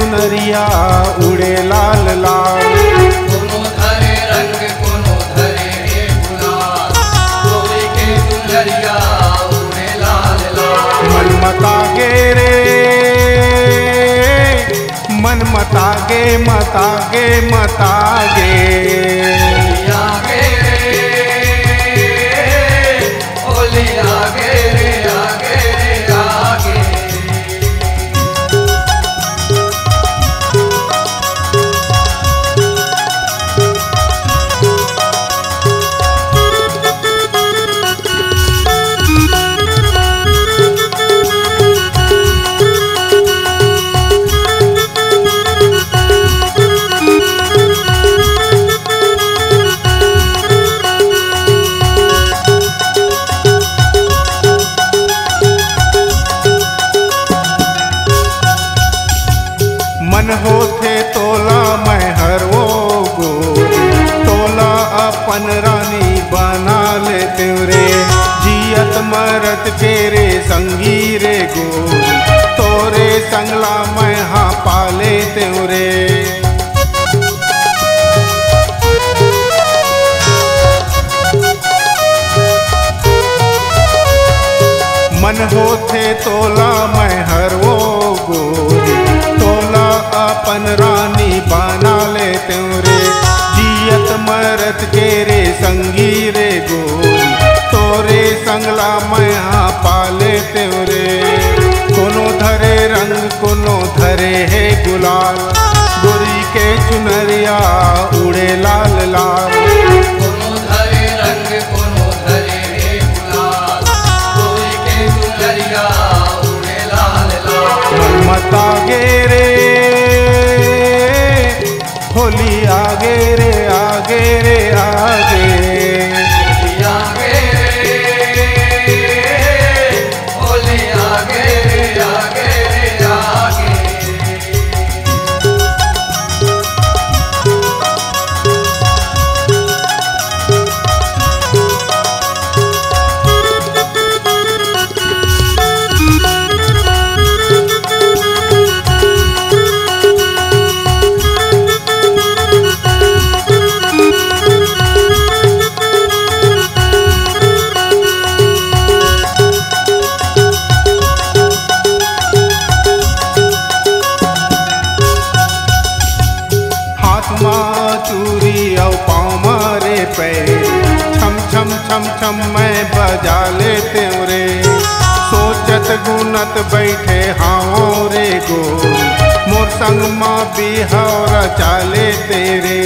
चुनरिया उड़े लाल लाल। कोनो धरे रंग कोनो धरे गुलाल, गोरी के चुनरिया उड़े लाल लाल। मन मता गे रे मन मता गे मता गे मता गे। आगे रे होली आगे रे आगे रे आगे। मन होथे तोला मैं हर वो गोरी, तोला अपन रानी बना लेते रे। जियत मरत के रे संगी रे गोरी, तोरे संगला मैं हाँ पाले रे। मन होथे तोला मैं हर वो गोरी, तोला अपन रानी बना लेते रे। जियत मरत के रे संगी रे गोरी, तोरे संगला मैं हाँ पाले रे। कोनो धरे रंग कोनो धरे है गुलाल, गोरी के चुनरिया उड़े लाल लाल। कोनो धरे रंग कोनो धरे गुलाल, गोरी के चुनरिया उड़े लाल लाल। मन मता गे रे होली आगे रे आगे रे आगे। आगे रे होली आगे रे आगे रे आगे। चूरी और पाँव मारे पैर, छम छम छम छम मैं बजा लेते रे। सोचत गुनत बैठे हाँ रे गोरी, मोर संग माँ बिहार चाले तेरे।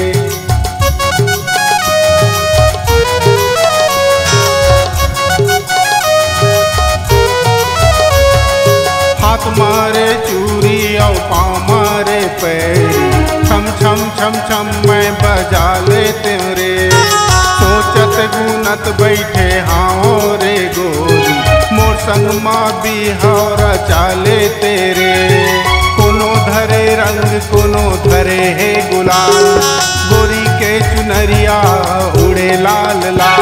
हाथ मारे चूरी और पाँव मारे पैरी, छम छम छम छम मैं बजा लेते रे। सोचत गुनत बैठे हाँ रे गोरी, मोर संग माँ बिहार चाले तेरे। कोनो धरे रंग कोनो धरे है गुलाल, गोरी के चुनरिया उड़े लाल लाल।